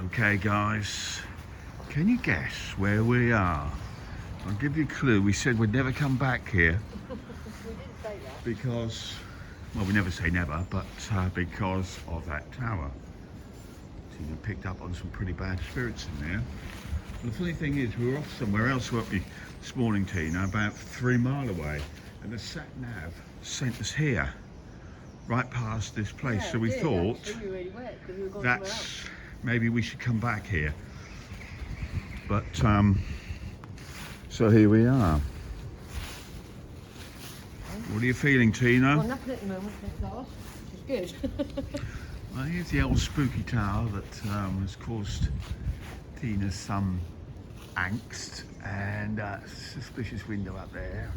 Okay guys, can you guess where we are? I'll give you a clue. We said we'd never come back here We didn't say that. because, well, we never say never, but because of that tower. Tina picked up on some pretty bad spirits in there. And the funny thing is, we were off somewhere else, weren't we, this morning, Tina, about 3 miles away, and the sat-nav sent us here, right past this place. Yeah, So we thought, we were really wet because we were going somewhere else. that's, maybe we should come back here. But, so here we are. What are you feeling, Tina? Well, nothing at the moment, thank God, which is good. Well, here's the old spooky tower that has caused Tina some angst, and suspicious window up there.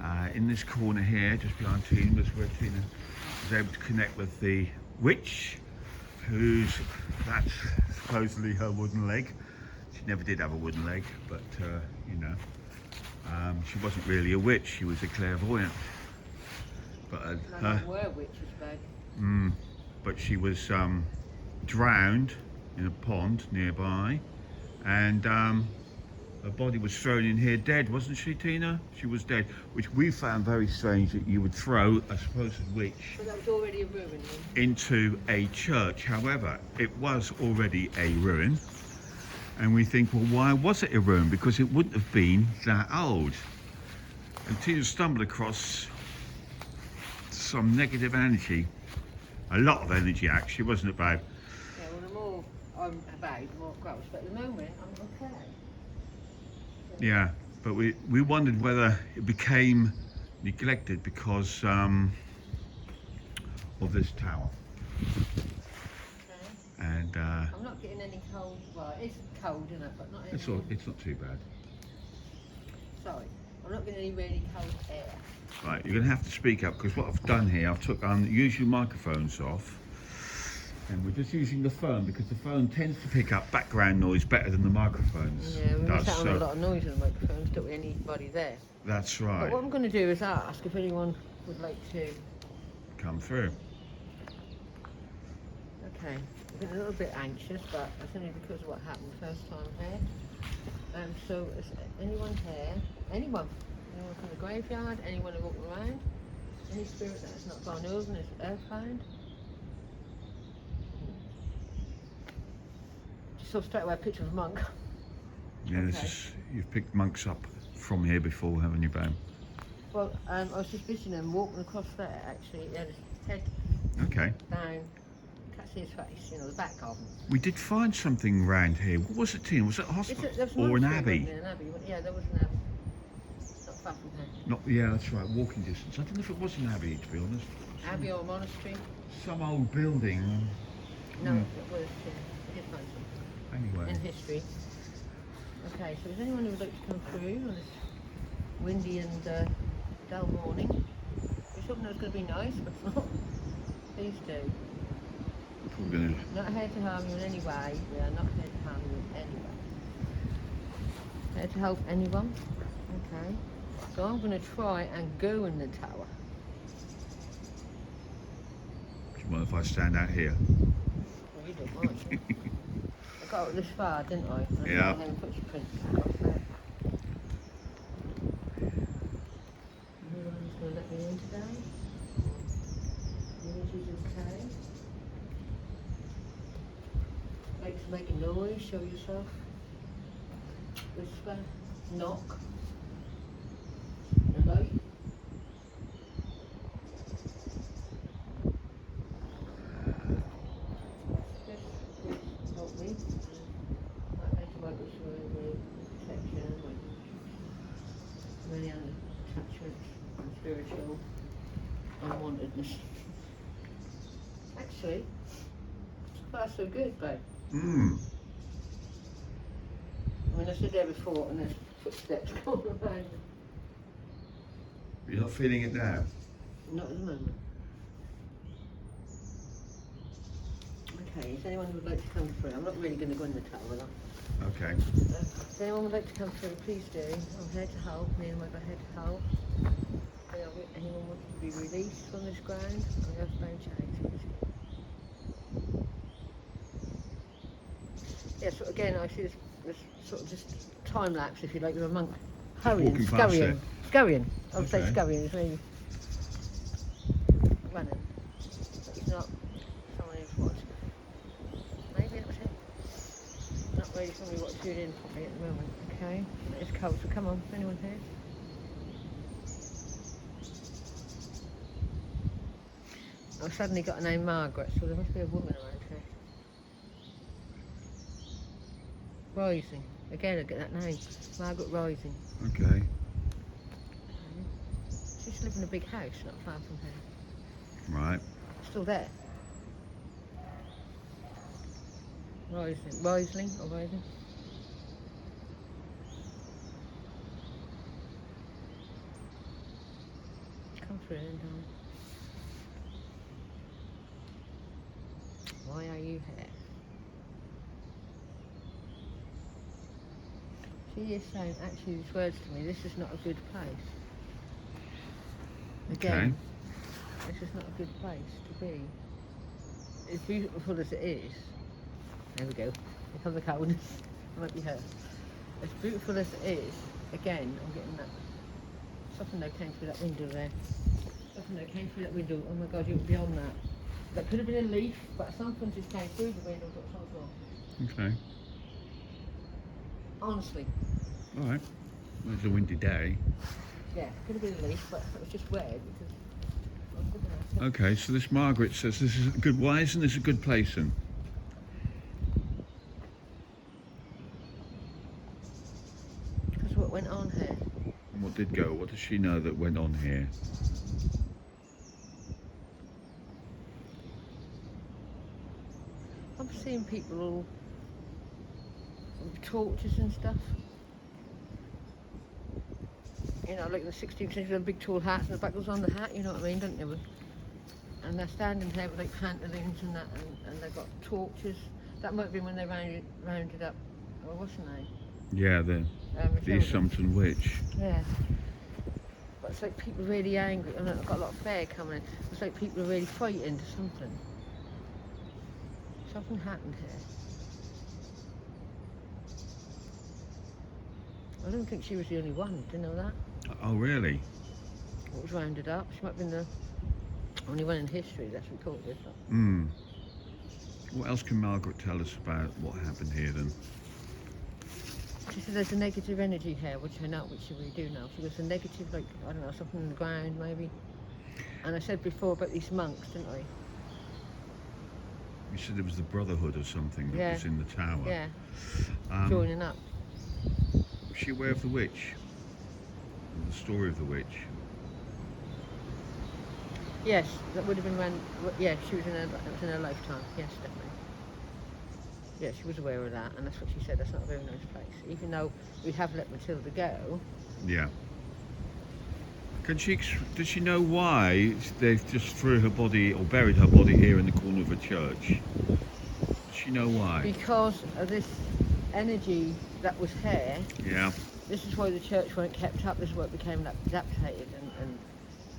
And, in this corner here, just behind Tina, was where Tina was able to connect with the witch, that's supposedly her wooden leg. She never did have a wooden leg, but you know, she wasn't really a witch, she was a clairvoyant. But were witches, babe. but she was drowned in a pond nearby, and her body was thrown in here dead, wasn't she, Tina? She was dead, which we found very strange that you would throw a supposed witch So that was already a ruin then? into a church. However, it was already a ruin, and we think, well, why was it a ruin? Because it wouldn't have been that old. And Tina stumbled across some negative energy, a lot of energy actually, wasn't it, babe? Yeah, well, the more I'm about, the more it grows. But at the moment, I'm okay. Yeah, but we wondered whether it became neglected because of this tower. Okay. And I'm not getting any cold. Well, it's cold, isn't it? But not any. it's not too bad. Sorry, I'm not getting any really cold air. Right, you're going to have to speak up, because what I've done here, I've took usual microphones off, and we're just using the phone because the phone tends to pick up background noise better than the microphones. Yeah, we miss does, out on a lot of noise on the microphones, don't we? Anybody there? That's But right. what I'm going to do is ask if anyone would like to. Come through. Okay, I'm getting a little bit anxious, but that's only because of what happened first time here. So is anyone here? Anyone? Anyone from the graveyard? Anyone who walked around? Any spirit that has not gone over and is earthbound? Just saw straight away a picture of a monk. Yeah, Okay. You've picked monks up from here before, haven't you, babe? Well, I was just visiting them walking across there actually. He had his head Okay. down. You can't see his face, you know, the back of him. We did find something round here. What was it, Tina? Was it a hospital There was or an monastery, abbey? wasn't there? An abbey. Yeah, there was an abbey. Not far from here. Not, yeah, that's right. Walking distance. I don't know if it was an abbey, to be honest. Abbey or monastery? Some old building. No, it was. We did find something Anyway. in history. Okay, so is anyone who would like to come through on this windy and dull morning? We thought it was going to be nice, but it's not. Please do. We're gonna, Not here to harm you in any way. We are not here to harm you in any way. Here to help anyone. Okay. So I'm going to try and go in the tower. do you mind if I stand out here? Well, you don't mind. I got this far, didn't I? And I Yeah. got a footprint across there. Anyone's going to let me in today? Energy's okay. Make a noise, show yourself. Whisper, knock. Hello? Just help me. I think about this with protection, with many other attachments and spiritual unwantedness. Actually, so far so good, babe. Mm. I mean, I stood there before and there's footsteps going around. You're not feeling it now? Not at the moment. Okay, is anyone who would like to come through? I'm not really going to go in the tower though. Okay. If anyone would like to come through, please do. I'm here to help. Me and my are here to help. Anyone wants to be released from this ground on the earthbound charities? Yeah, so again, I see this sort of just time lapse, if you like, of a monk walking hurrying, past scurrying. it. Scurrying. I would say Okay. scurrying is really running. But he's not someone who's watched. Maybe it was him. Not really somebody what tuned in properly at the moment. Okay. It's cold, so come on, is anyone here? I've suddenly got a name Margaret, so there must be a woman around here. Rising. Again, I get that name. Margaret Rising. Okay. She used to live in a big house not far from here. Right. Still there. Rising. Rising or Rising? Come through then, darling. Why are you here? She is saying actually these words to me, this is not a good place. Again, this is not a good place to be. As beautiful as it is, there we go, here comes the coldness, it might be her. As beautiful as it is, again, I'm getting that, something that came through that window there. Something that came through that window, oh my God, you're beyond that. That could have been a leaf, but something just came through the window, got something wrong. Okay. Honestly. All right. Well, it's a windy day. Yeah, could have been a leaf, but it was just weird because I was looking at it. Okay, so this Margaret says this is a good. Why isn't this a good place then? Because what went on here? And what did go? What does she know that went on here? I'm seeing people all with torches and stuff. You know, like in the 16th century, the big tall hats and the buckles on the hat, you know what I mean, don't you? And they're standing here with like pantaloons and that, and they've got torches. That might be when they rounded up, well, what's her name? Yeah, the Sommerton witch. Yeah. But it's like people really angry, and I've got a lot of fair coming in. It's like people are really frightened or something. Something happened here. I don't think she was the only one, do you know that? Oh, really? What was rounded up? She might have been the only one in history that's recorded. Hmm. What else can Margaret tell us about what happened here then? She said there's a negative energy here, which I know, which we do know. She goes, a negative, like, I don't know, something in the ground maybe. And I said before about these monks, didn't I? You said it was the Brotherhood or something that was in the tower. Yeah, joining up. Was she aware of the witch? The story of the witch? Yes, that would have been when, yeah, she was it was in her lifetime, yes, definitely. Yeah, she was aware of that, and that's what she said, that's not a very nice place. Even though we have let Matilda go. Yeah. Does she know why they've just threw her body, or buried her body here in the corner of a church? Does she know why? Because of this energy that was here. Yeah. This is why the church weren't kept up, this is why it became adapted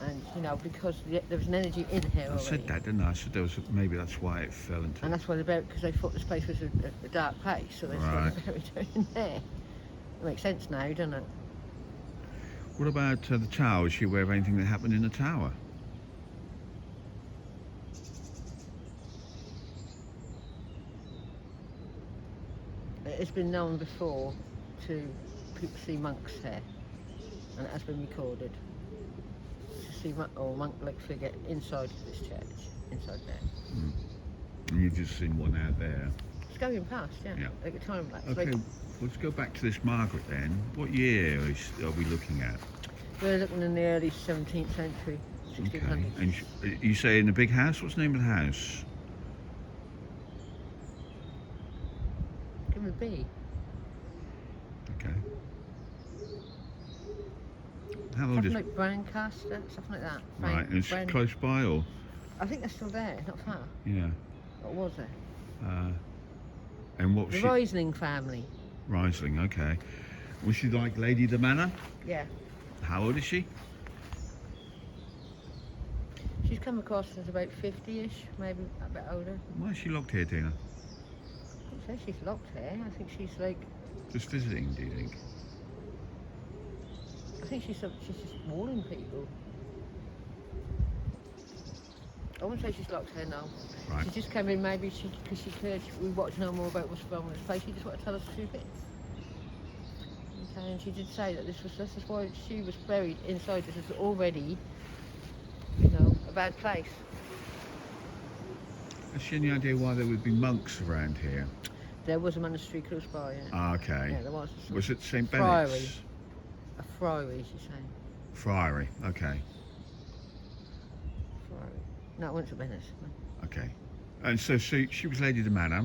and you know, because there was an energy in here already. I said that, didn't I? I said maybe that's why it fell into... And that's why they buried, because they thought this place was a dark place, so they started buried her in there. It makes sense now, doesn't it? What about the tower? Is she aware of anything that happened in the tower? It's been known before to people see monks here, and it has been recorded. To see monk-like figure inside this church, inside there. Mm. And you've just seen one out there. It's going past, yeah. Like a time lapse. Okay, let's go back to this Margaret then. What year are we looking at? We're looking in the early 17th century, 1600s. Okay, and you say in a big house? What's the name of the house? Give it a B. Okay. How old Something is... like Brancaster, something like that. Right, and it's close by, or...? I think they're still there, not far. Yeah. What was it? And what was the she... Rising family. Rising, okay. Was she like Lady of the Manor? Yeah. How old is she? She's come across as about 50-ish, maybe a bit older. Why is she locked here, Tina? says she's locked here. I think she's like, Just visiting, do you think? I think she's just warning people. I wouldn't say she's locked here, no. Right. She just came in, maybe because she heard we wanted to know more about what's wrong with this place. She just wanted to tell us a few bits. Okay, and she did say that this is why she was buried inside. This is already, you know, a bad place. Has she any idea why there would be monks around here? There was a monastery close by, yeah. Ah, okay. Yeah, there was. Was it St. Friary. Bennett's? A friary, she's saying. Friary, okay. Friary. No, it wasn't St. Bennett's. No. Okay. And so she was Lady de Manor.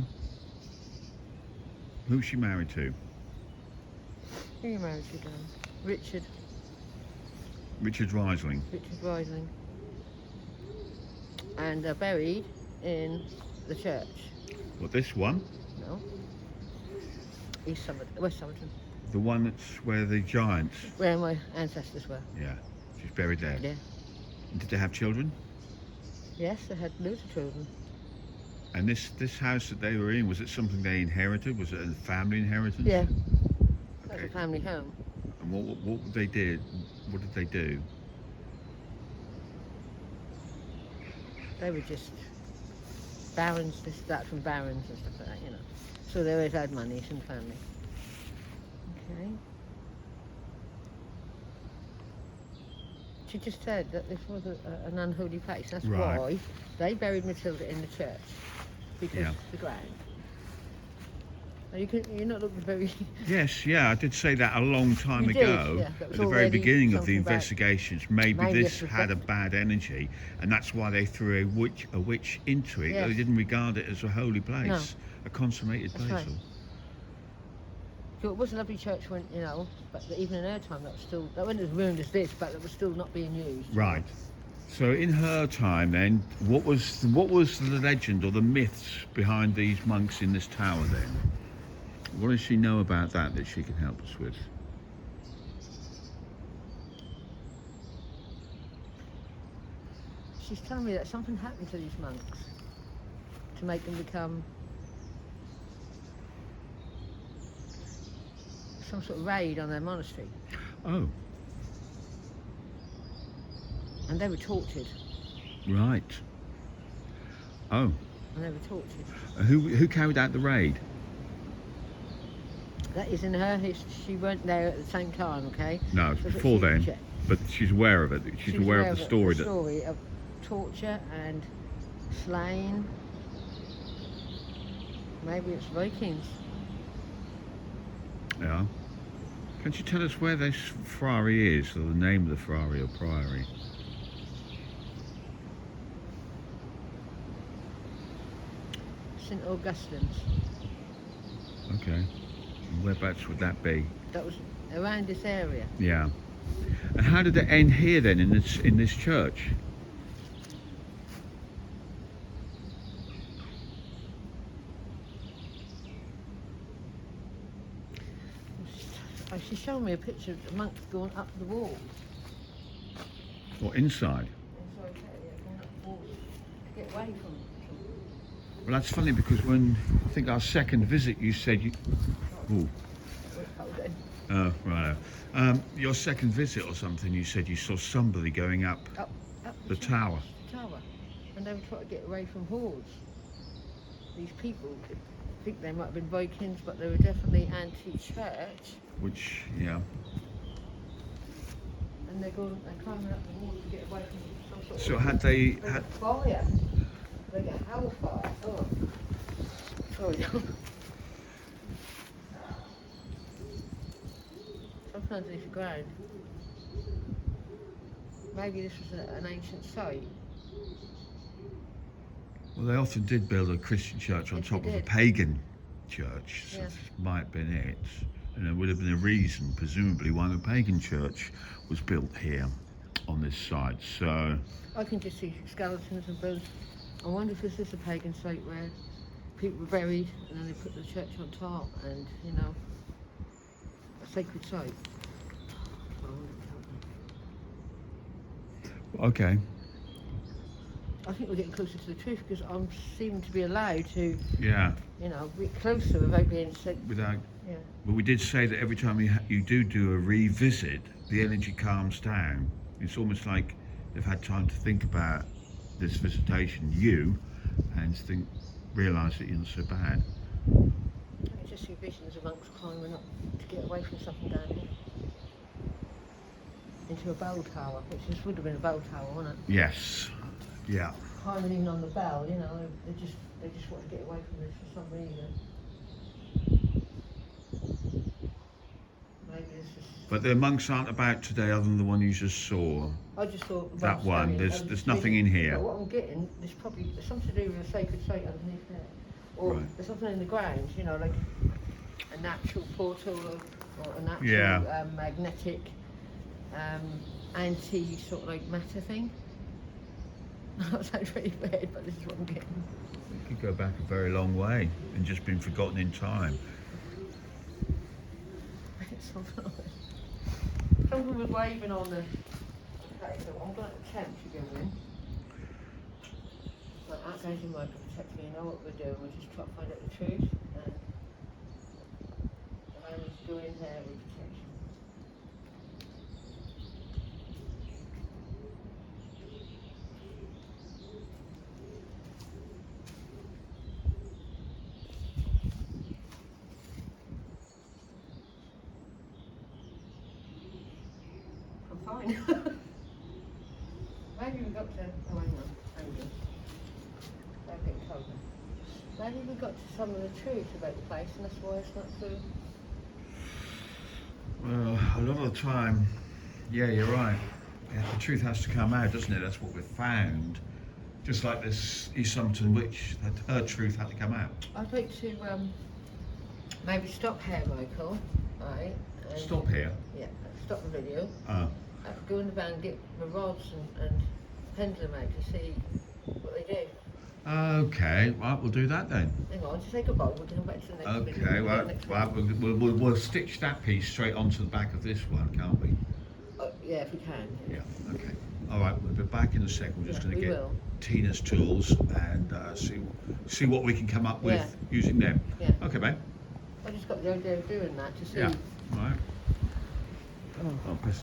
Who was she married to? Who are you married to, Dan? Richard. Richard Riesling. Richard Riesling. And they're buried in the church. What, this one? No. East Sommerton, West Sommerton. The one that's where the giants... Where my ancestors were. Yeah, she's buried there. Yeah. And did they have children? Yes, they had loads of children. And this house that they were in, was it something they inherited? Was it a family inheritance? Yeah. That was Okay. a family home. And what they did? What did they do? They were just barons, that from barons and stuff like that, you know. So they always had money, some family. Okay. She just said that this was an unholy place. That's Right. why they buried Matilda in the church, because Yeah. of the ground. Now you're not looking very. Yes, yeah, I did say that a long time You did, ago, yeah, that was at the very already beginning of the something about- investigations. Maybe Maybe this it was had a that- bad energy, and that's why they threw a witch into it. Yes. They didn't regard it as a holy place, No. a consummated That's place. right. So it was a lovely church when, you know, but even in her time that wasn't as ruined as this, but it was still not being used. Right. So in her time, then, what was the legend or the myths behind these monks in this tower? Then, what does she know about that she can help us with? She's telling me that something happened to these monks to make them become some sort of raid on their monastery, Oh, and they were tortured. right. Oh, And they were tortured. who carried out the raid? That is in her history. She weren't there at the same time, okay? No, it's So that before she then. checked. But she's aware of it. She's aware of the story. The story of torture and slaying. Maybe it's Vikings. Yeah. Can you tell us where this friary is, or the name of the friary or priory? St Augustine's. Okay. And whereabouts would that be? That was around this area. Yeah. And how did it end here then, in this church? She's showing me a picture of the monks going up the walls. Or inside? Going up the walls to get away from. Well, that's funny because when I think our second visit, you said you. Ooh. Oh, right. Your second visit or something, you said you saw somebody going up Up the tower. tower, and they were trying to get away from hordes. These people, I think they might have been Vikings, but they were definitely anti-church, Which, yeah. and they're climbing up the walls to get away from some sort So of had they like had? a fire, like a hellfire. Oh, sorry. Sometimes it's ground. Maybe this was an ancient site. Well, they often did build a Christian church on Yes, top they of a did. pagan church. So Yeah. this might have been it. And there would have been a reason, presumably, why the pagan church was built here on this site. So, I can just see skeletons and bones. I wonder if this is a pagan site where people were buried and then they put the church on top and, you know, a sacred site. I wonder if it happened. okay. I think we're getting closer to the truth because I'm seeming to be allowed to, Yeah. you know, get closer without being said. Without. Yeah. But we did say that every time you do a revisit, the energy calms down. It's almost like they've had time to think about this visitation, and realise that you're not so bad. I just see visions of monks climbing up to get away from something down here. Into a bell tower, which this would have been a bell tower, wouldn't it? Yes. Yeah. Climbing in on the bell, you know, they just want to get away from this for some reason. Maybe this is. But the monks aren't about today, other than the one you just saw. I just thought That one. There's nothing in here. But what I'm getting, there's something to do with a sacred site underneath there, or Right. there's something in the ground, you know, like a natural portal or a natural magnetic anti sort of like matter thing. That sounds really weird, but this is what I'm getting. It could go back a very long way and just been forgotten in time. Someone was waving on the. Okay, so I'm going to attempt to go in. But that goes in my protection. You know what we're doing? We're just trying to find out the truth. And I need to go in there with protection. Fine. Maybe we got to. Oh, hang on. Hang on. Don't get colder. Maybe we got to some of the truth about the place, and that's why it's not so. Well, a lot of the time, yeah, you're right. Yeah, the truth has to come out, doesn't it? That's what we've found. Just like this Sommerton witch, her truth had to come out. I'd like to maybe stop here, Michael. Right. And Stop here. Yeah. Stop the video. Go in the van, get the rods and pendulum out to see what they do. Okay, right, we'll do that then. Hang on, just take a bowl. We'll come back to the next video. Okay, well, we'll stitch that piece straight onto the back of this one, can't we? Yeah, if we can. Yeah, okay. All right, we'll be back in a sec. We're just going to get will. Tina's tools and see what we can come up with using them. Yeah. Okay, babe. I just got the idea of doing that to see. Yeah, all right. Oh. I'll press